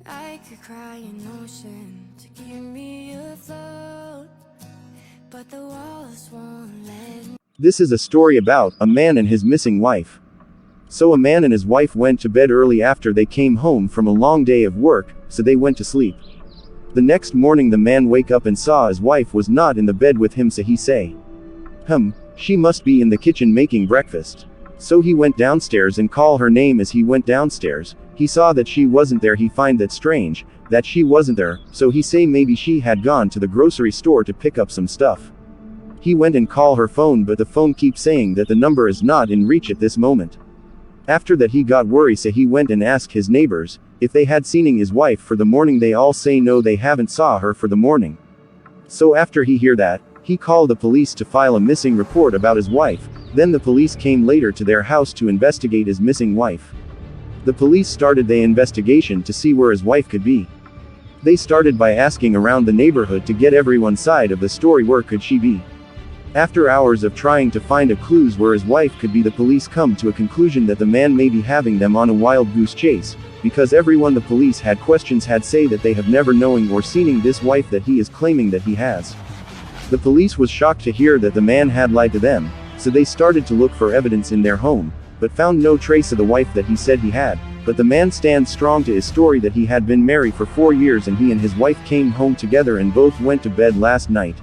I could cry an ocean to keep me afloat, but the walls won't let me. This is a story about a man and his missing wife. So a man and his wife went to bed early after they came home from a long day of work, so they went to sleep. The next morning the man wake up and saw his wife was not in the bed with him, so he say, she must be in the kitchen making breakfast. So he went downstairs and call her name. As he went downstairs, he saw that she wasn't there. He find that strange, that she wasn't there, so he say maybe she had gone to the grocery store to pick up some stuff. He went and call her phone, but the phone keeps saying that the number is not in reach at this moment. After that he got worried, so he went and asked his neighbors if they had seen his wife for the morning. They all say no, they haven't saw her for the morning. So after he hear that, he called the police to file a missing report about his wife. Then the police came later to their house to investigate his missing wife. The police started the investigation to see where his wife could be. They started by asking around the neighborhood to get everyone's side of the story. Where could she be? After hours of trying to find a clues where his wife could be, the police come to a conclusion that the man may be having them on a wild goose chase, because everyone the police had questions had say that they have never knowing or seen this wife that he is claiming that he has. The police was shocked to hear that the man had lied to them, so they started to look for evidence in their home, but found no trace of the wife that he said he had. But the man stands strong to his story that he had been married for 4 years and he and his wife came home together and both went to bed last night.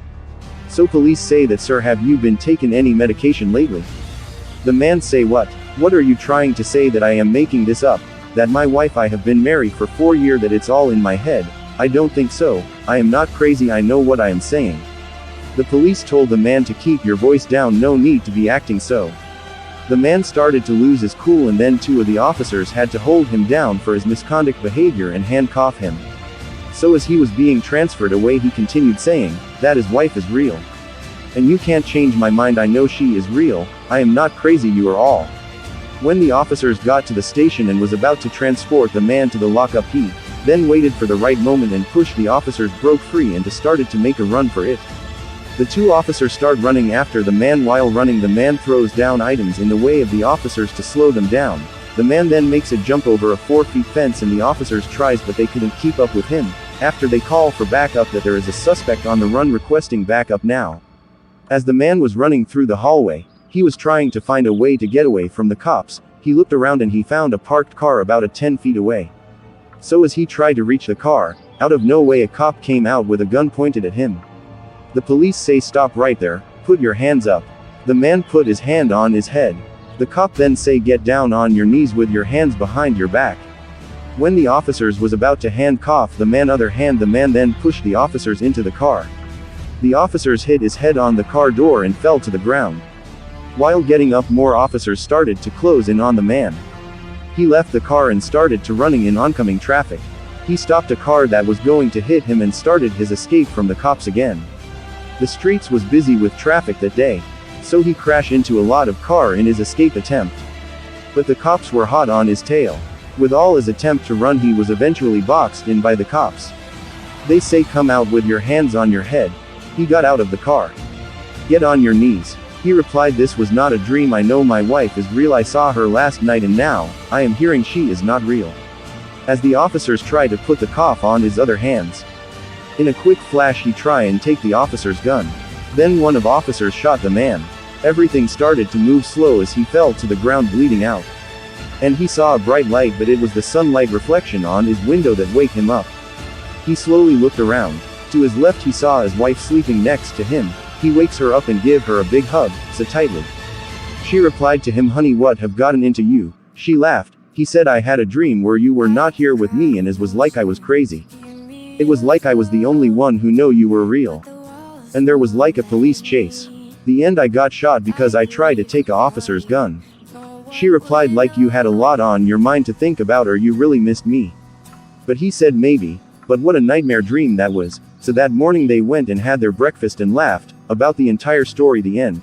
So police say that, sir, have you been taking any medication lately? The man say, what are you trying to say, that I am making this up, that my wife I have been married for 4 years, that it's all in my head? I don't think so, I am not crazy, I know what I am saying. The police told the man to keep your voice down, no need to be acting so. The man started to lose his cool, and then 2 of the officers had to hold him down for his misconduct behavior and handcuff him. So as he was being transferred away he continued saying, that his wife is real. And you can't change my mind, I know she is real, I am not crazy, you are all. When the officers got to the station and was about to transport the man to the lockup, he then waited for the right moment and pushed the officers, broke free and started to make a run for it. The 2 officers start running after the man. While running the man throws down items in the way of the officers to slow them down. The man then makes a jump over a 4-foot fence and the officers tries, but they couldn't keep up with him. After they call for backup that there is a suspect on the run requesting backup now. As the man was running through the hallway, he was trying to find a way to get away from the cops. He looked around and he found a parked car about 10 feet away. So as he tried to reach the car, out of no way a cop came out with a gun pointed at him. The police say, stop right there, put your hands up. The man put his hand on his head. The cop then say, get down on your knees with your hands behind your back. When the officers was about to handcuff the man, the man then pushed the officers into the car. The officers hit his head on the car door and fell to the ground. While getting up, more officers started to close in on the man. He left the car and started to running in oncoming traffic. He stopped a car that was going to hit him and started his escape from the cops again. The streets was busy with traffic that day, so he crashed into a lot of car in his escape attempt. But the cops were hot on his tail. With all his attempt to run, he was eventually boxed in by the cops. They say, come out with your hands on your head. He got out of the car. Get on your knees. He replied, this was not a dream, I know my wife is real, I saw her last night and now, I am hearing she is not real. As the officers try to put the cuff on his other hands. In a quick flash he tried and take the officer's gun. Then one of officers shot the man. Everything started to move slow as he fell to the ground bleeding out. And he saw a bright light, but it was the sunlight reflection on his window that wake him up. He slowly looked around. To his left he saw his wife sleeping next to him. He wakes her up and give her a big hug, so tightly. She replied to him, honey, what have gotten into you? She laughed. He said, I had a dream where you were not here with me and it was like I was crazy. It was like I was the only one who know you were real. And there was like a police chase. The end, I got shot because I tried to take a officer's gun. She replied, like you had a lot on your mind to think about, or you really missed me. But he said maybe, but what a nightmare dream that was. So that morning they went and had their breakfast and laughed about the entire story. The end.